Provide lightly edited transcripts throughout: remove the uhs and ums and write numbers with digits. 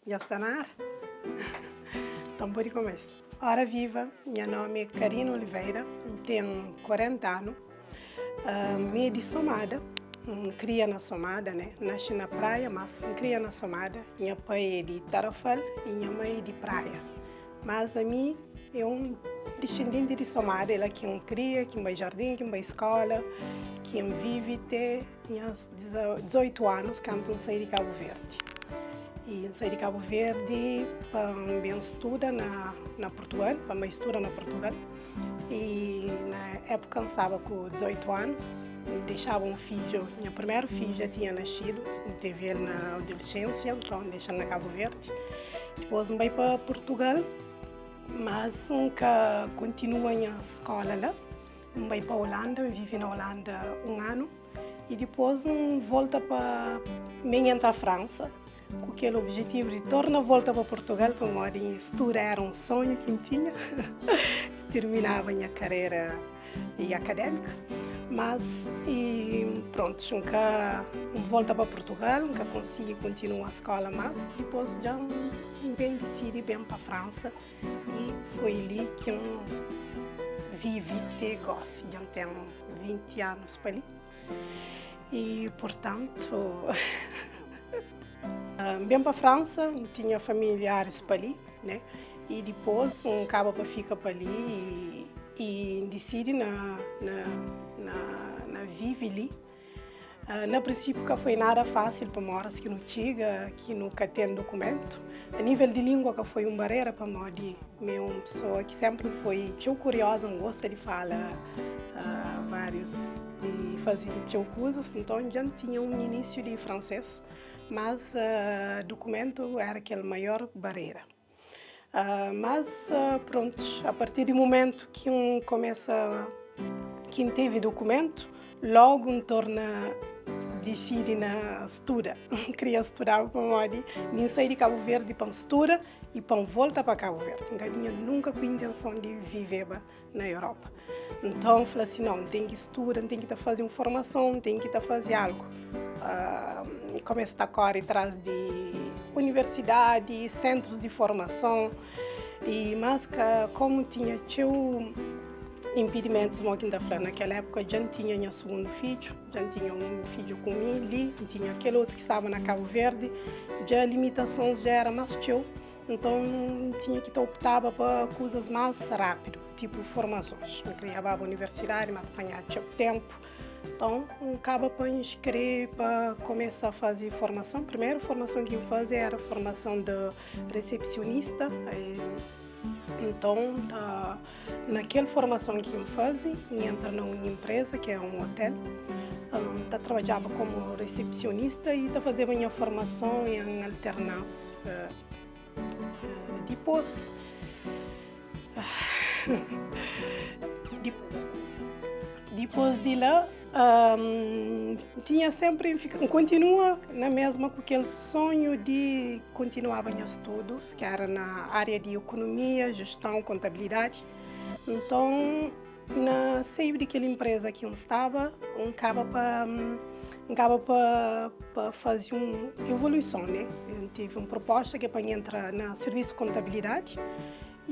Já está na ar? Então, por começo. Ora viva, meu nome é Karina Oliveira, tenho 40 anos, meio de Somada, cria na Somada, né? Nasci na praia, mas cria na Somada. Minha pai é de Tarrafal e minha mãe é de praia. Mas a mim é um descendente de Somada, ela que cria, que vai jardim, que vai escola, que vive até minhas 18 anos, quando saí de Cabo Verde. E saí de Cabo Verde para bem estuda na Portugal, para me estudar na Portugal. E na época estava com 18 anos, deixava um filho, meu primeiro filho já tinha nascido, teve ele na adolescência, então deixei na Cabo Verde. Depois me veio para Portugal, mas nunca continuei a escola lá. Me veio para a Holanda, vivi na Holanda um ano. E depois volta para a França, com aquele objetivo de tornar a volta para Portugal, para modo de estudar, era um sonho que eu tinha. Terminava a minha carreira académica, mas pronto, nunca volta para Portugal, nunca consegui continuar a escola, mas depois já bem decidi bem para a França e foi ali que eu vivi até gosto, já tenho 20 anos para ali. E, portanto, bem para a França, tinha familiares para ali, né? E depois acaba para ficar para ali e decidi na vive ali. No princípio não foi nada fácil para moras que não chega, que nunca tem documento. A nível de língua que foi uma barreira para mim, de uma pessoa que sempre foi tão curiosa, gosta de falar vários e fazer coisas, então já tinha um início de francês, mas documento era aquela maior barreira. Mas pronto, a partir do momento que quem teve documento, logo torna decide na estuda, queria estudar para modo nem sair de Cabo Verde para estudar e para voltar para Cabo Verde. Não nunca com a intenção de viver na Europa. Então falei assim, não, tem que estudar, tem que fazer uma formação, tem que fazer algo. E comecei a correr atrás de universidade, centros de formação, mas como tinha impedimentos, naquela época já tinha meu segundo filho, já tinha um filho comigo, tinha aquele outro que estava na Cabo Verde, já limitações já era mais teu, então tinha que optar para coisas mais rápido, tipo formações. Eu queria ir para a universidade, mas apanhar tempo, então acaba para inscrever para começar a fazer formação. A primeira formação que eu fazia era a formação de recepcionista. Então, naquela formação que eu fazia, eu entra numa empresa que é um hotel, trabalhava como recepcionista e fazia a minha formação em alternância. Depois de lá, tinha sempre, continua na mesma com aquele sonho de continuar meus estudos, que era na área de economia, gestão, contabilidade. Então, na saída daquela empresa que eu estava, acaba para fazer uma evolução, né? Eu tive uma proposta que é para entrar no serviço de contabilidade.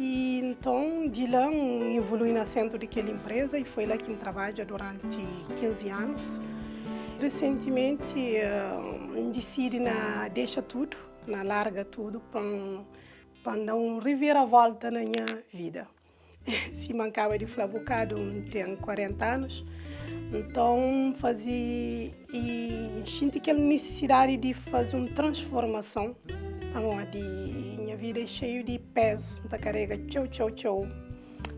E então, de lá, evolui no centro daquela empresa e foi lá que eu trabalho durante 15 anos. Recentemente, decidi deixar tudo, larga tudo, para dar uma reviravolta na minha vida. Se mancava de falar bocado, tenho 40 anos, então e sinto aquela necessidade de fazer uma transformação. Onde minha vida é cheia de peso, da carrega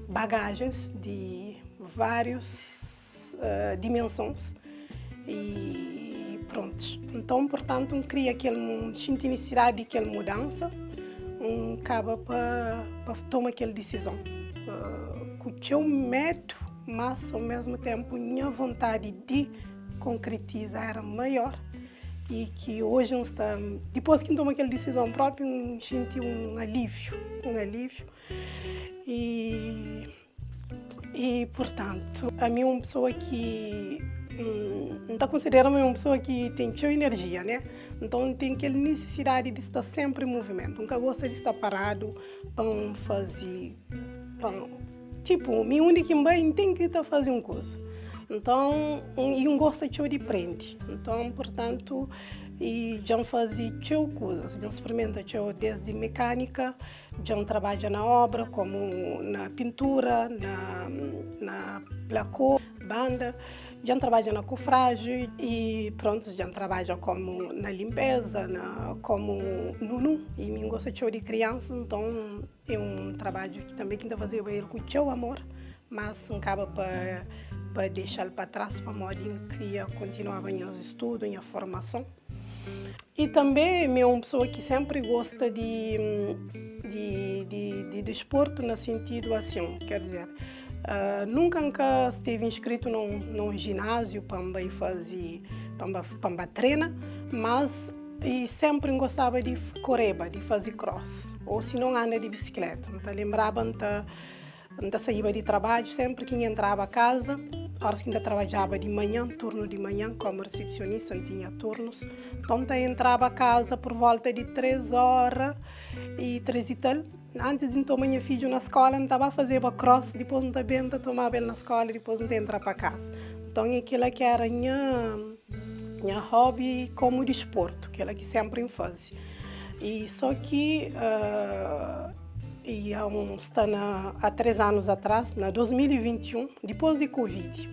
bagagens de várias dimensões e pronto. Então, portanto, cria sinto necessidade de aquela mudança, acaba para tomar aquela decisão. Com o seu medo, mas ao mesmo tempo minha vontade de concretizar era maior. E que hoje não está, depois que toma aquela decisão própria, senti um alívio. E portanto, a mim uma pessoa que Então considero-me uma pessoa que tem muita energia, né? Então tem aquela necessidade de estar sempre em movimento. Nunca gosto de estar parado para fazer, tipo, me único bem tem que estar fazendo coisa. Então, eu gosto de aprender. Então, portanto, e já fazia coisas, já experimenta desde mecânica, já trabalha na obra, como na pintura, na placô, banda, já trabalha na cofragem e pronto, já trabalha como na limpeza, como nunu, e me gosta de criança, então é um trabalho que também ainda fazer com o seu amor, mas acaba para deixar para trás, para modo queria continuar os estudos e a formação. E também é uma pessoa que sempre gosta de desporto no sentido assim, quer dizer, nunca esteve inscrito num ginásio para fazer, para treinar, mas e sempre gostava de correr, de fazer cross, ou se não anda de bicicleta. Então lembrava de sair de trabalho, sempre que entrava a casa, horas que ainda trabalhava de manhã, turno de manhã, como recepcionista, tinha turnos. Então entrava a casa por volta de 3 horas e 3 e tal. Antes de então, minha filha na escola, estava a fazer a cross, depois não também tomava ele na escola, depois não entrar para casa. Então aquilo que era minha hobby como desporto, aquilo que sempre fazia. E só que há 3 anos atrás, na 2021, depois de Covid,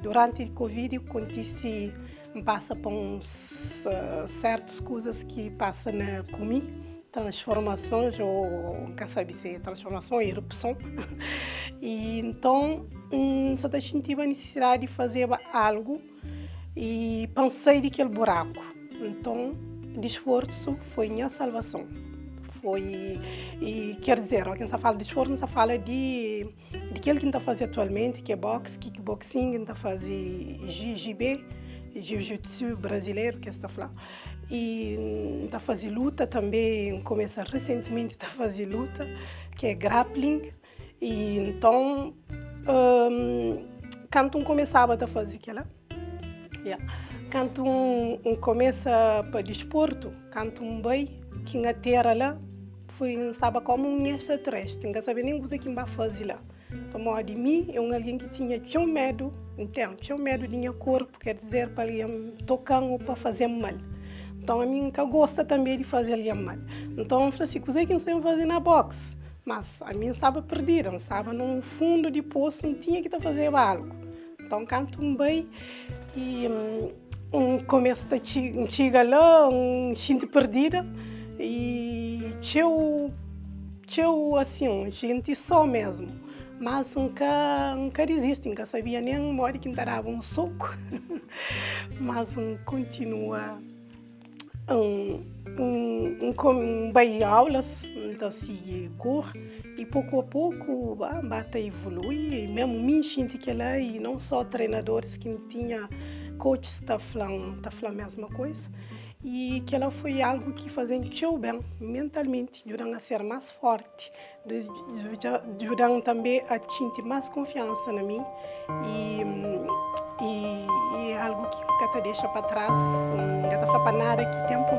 durante o Covid, acontece, passa por certas coisas que passam comigo, transformações, ou nunca sabe se é transformação ou erupção. E então, só tive a necessidade de fazer algo e pensei daquele buraco. Então, o esforço foi minha salvação. E quer dizer, quem está fala de esforço, não está fala de aquilo que está fazendo atualmente, que é boxe, kickboxing, está fazendo JJB, jiu-jitsu brasileiro, que está falando. E está fazendo luta também, começa recentemente a fazer luta, que é grappling. E então, quando começava a fazer aquilo, quando começa para desporto, quando vai, que na terra lá, foi, sabe, como um extraterrestre, não sabia nem o que vai fazer lá. Então, de mim, é alguém que tinha medo, então, tinha medo do meu corpo, quer dizer, para ele tocar ou para fazer mal. Então, a mim que gosta também de fazer ele mal. Então, eu falei assim, o que eu fazer na boxe? Mas a mim estava perdida, estava no fundo de poço, não tinha que fazer algo. Então, quando vai e começa a chegar lá, gente perdida, e eu assim, gente só mesmo, mas nunca desiste, nunca sabia nem uma hora que dava um soco, mas continua bem aulas, então se e pouco a pouco bata evolui, e mesmo me gente que lá, e não só treinadores que tinha coaches está falando a mesma coisa. E que ela foi algo que fazia bem mentalmente, ajudando a ser mais forte, ajudando também a sentir mais confiança em mim e é algo que nunca te deixa para trás, nunca te fala para nada que tempo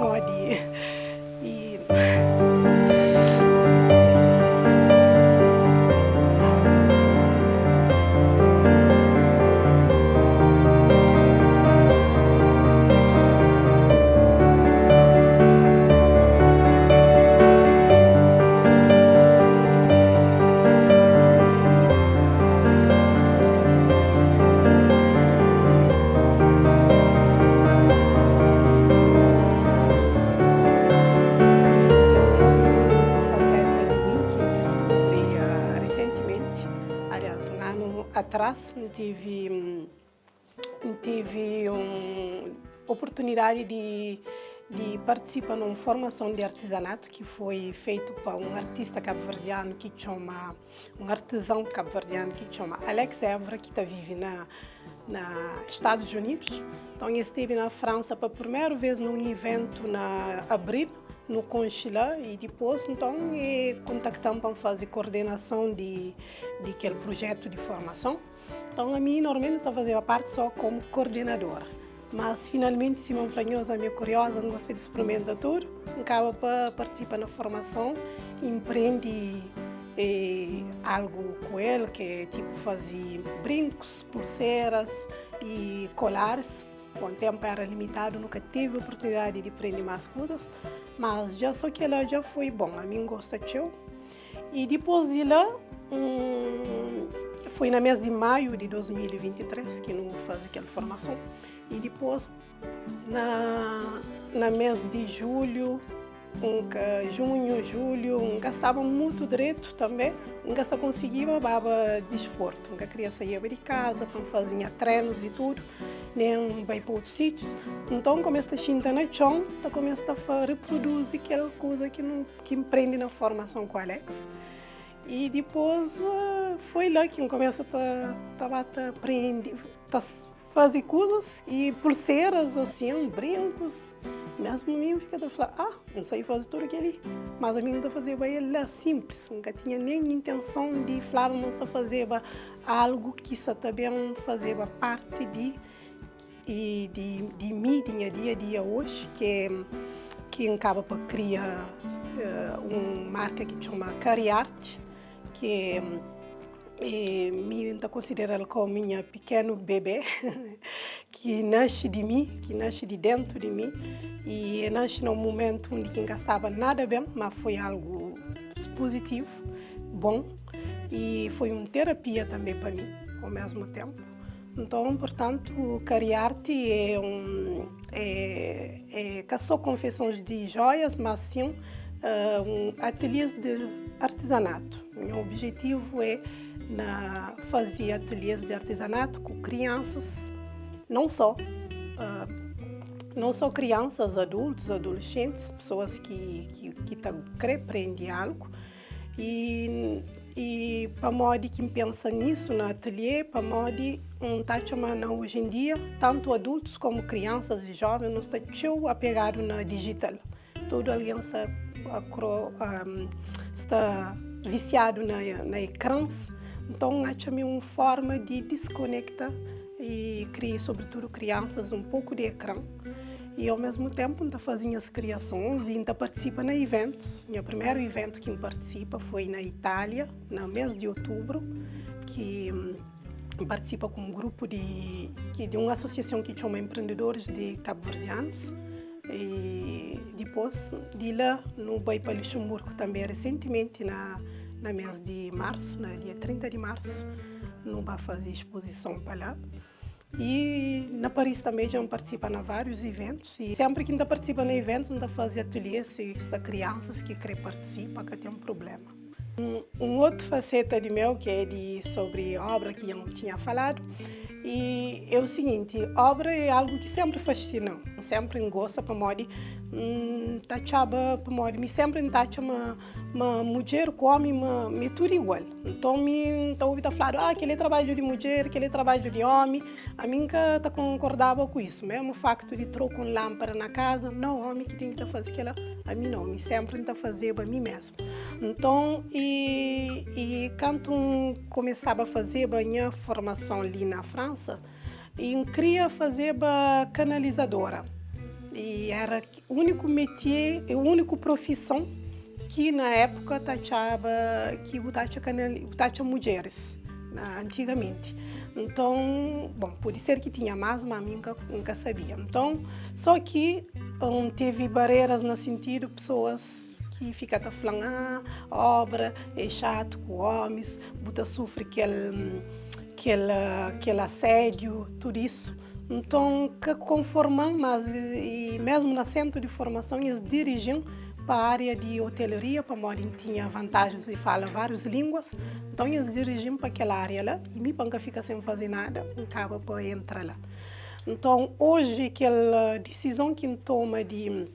atrás tive uma oportunidade de participar numa formação de artesanato que foi feito por um artista cabo-verdiano que chama, um artesão cabo-verdiano que chama Alex Évora, que vive nos Estados Unidos. Então, ele esteve na França pela primeira vez num evento na abril, no Conchila, e depois então contactamos para fazer coordenação de aquele projeto de formação. Então, a mim, normalmente, só fazia parte só como coordenadora. Mas, finalmente, se me franhosa, me curiosa, não gosta de experimentar tudo, acaba para participar na formação, empreende algo com ele, que é tipo fazer brincos, pulseiras e colares. Bom, o tempo era limitado, nunca tive a oportunidade de aprender mais coisas, mas já só que ela já foi bom, a mim gosta de eu. E depois de lá, foi no mês de maio de 2023 que não faz aquela formação. E depois, na mês de julho, junho, julho, gastava muito direito também, nunca só conseguia baba desporto, nunca queria sair de casa, não fazia treinos e tudo, nem vai para outros sítios. Então, começa a sentar no chão, começa a reproduzir aquela coisa que aprende na formação com o Alex. E depois foi lá que começa a aprender, a fazer coisas e pulseiras assim, brincos. Mesmo a mim fica a falar, não sei fazer tudo aquilo, mas a mim não fazia lá simples, nunca tinha nem intenção de falar, não só fazer algo que só também fazia parte de mim, dia a dia hoje, que acaba para criar uma marca que chama Cariarte, que me considero ela como minha pequeno bebê, que nasce de mim, que nasce de dentro de mim, e nasce num momento onde não estava nada bem, mas foi algo positivo, bom, e foi uma terapia também para mim, ao mesmo tempo. Então, portanto, o Cariarte é só confecções de joias, mas sim ateliês de artesanato. Meu objetivo é fazer ateliês de artesanato com crianças, não só crianças, adultos, adolescentes, pessoas que querem aprender algo. E para modo quem pensa nisso no ateliê, para modo está chamando hoje em dia, tanto adultos como crianças e jovens, não estão apegados na digital. Todo alguém está viciado na ecrãs, então acho uma forma de desconectar e criar, sobretudo crianças, um pouco de ecrã. E ao mesmo tempo está fazendo as criações e está participa em eventos. O primeiro evento que participa foi na Itália, no mês de outubro, que participa com um grupo de uma associação que chama Empreendedores de Cabo-Verdianos. E depois de lá, no Baía para Luxemburgo também recentemente, no mês de março, no dia 30 de março, não vai fazer exposição para lá. E na Paris também já participa em vários eventos. E sempre que a gente participa em eventos, a gente faz ateliês se crianças que querem participar, que tem um problema. Outra faceta de meu, que é sobre obra, que eu não tinha falado, e é o seguinte, obra é algo que sempre fascina, sempre gosta para modo tachaba para modo me sempre tacha uma mulher com homem me tudo igual. Então me ouvi falar aquele trabalho de mulher, aquele trabalho de homem, a mim que concordava com isso, mesmo o facto de trocar lâmpada na casa, não homem que tem que fazer aquilo, a mim não, me sempre fazer para mim mesmo. Então e quando começava a fazer a minha formação ali na França, eu queria fazer canalizadora. E era o único métier, a única profissão que na época taxava mulheres, antigamente. Então, bom, pode ser que tinha mais, mas nunca sabia. Então, só que teve barreiras no sentido pessoas que ficam falando, obra é chato com homens, buta sofre aquele assédio, tudo isso. Então, que conformam, mas e mesmo no centro de formação, eles dirigiam para a área de hotelaria, para onde tinha vantagens de falar várias línguas. Então, eles dirigiam para aquela área lá, e me panca fica sem fazer nada, acaba para entrar lá. Então, hoje, aquela decisão que toma de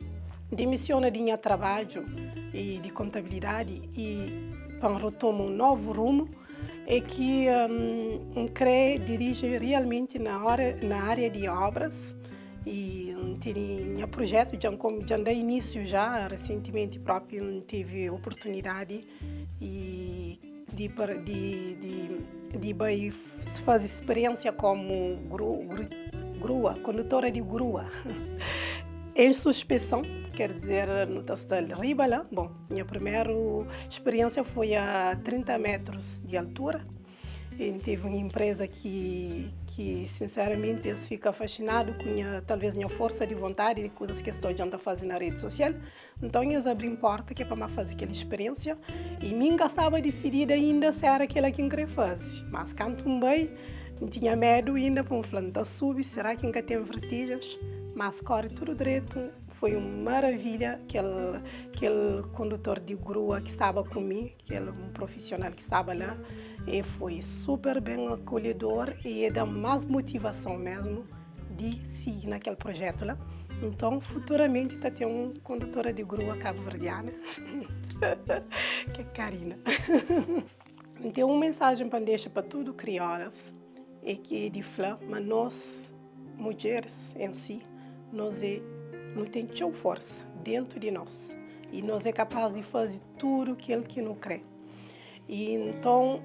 demissiona de minha trabalho e de contabilidade e para retomar um novo rumo, é que dirige realmente na área de obras e tinha projeto já dei início já recentemente próprio tive oportunidade de de bem fazer experiência como grua, condutora de grua. Em suspensão, quer dizer, no Tastal Ribala. Bom, minha primeira experiência foi a 30 metros de altura. Eu tive uma empresa que sinceramente, eles ficam fascinados com talvez minha força de vontade e coisas que estou a fazer na rede social. Então, eles abriram porta que é para fazer aquela experiência. E mim estava decidida ainda se era aquela que eu queria fazer. Mas quando também, não tinha medo ainda para falar, subir, será que nunca tem vertigens? Mas corre tudo direito. Foi uma maravilha, aquele condutor de grua que estava comigo, aquele um profissional que estava lá, e foi super bem acolhedor e dá mais motivação mesmo de seguir naquele projeto lá. Então, futuramente, está tendo uma condutora de grua cabo-verdiana, que é Karina. Então, uma mensagem para deixar para tudo crioulas é que de falar, mas nós, mulheres em si, nós não temos força dentro de nós e nós é capaz de fazer tudo aquilo que não crê. E então,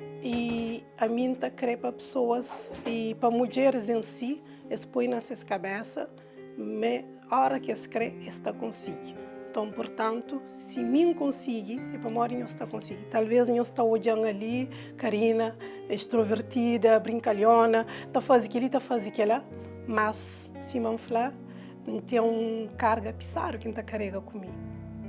a mim está crê para pessoas e para mulheres em si, eles põem nessas cabeças, mas a hora que eles crê, está consigo. Então, portanto, se mim conseguir, é para morrer eu está consigo. Talvez eu está olhando ali, Karina, extrovertida, brincalhona, está fazendo aquilo, está fazendo aquilo, mas se me falar, tem uma carga pesada que está carrega comigo.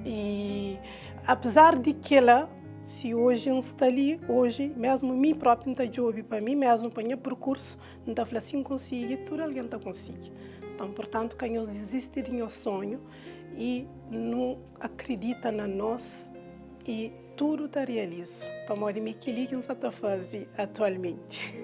E apesar de que ela, se hoje eu estou ali, hoje, mesmo mim própria não está de ouvir para mim mesmo, para o meu percurso, não está falando assim, consigo, tudo alguém está consigo. Então, portanto, quem eu desiste do meu sonho e não acredita na nós e tudo está realiza. Para morrer me que não está fazendo atualmente.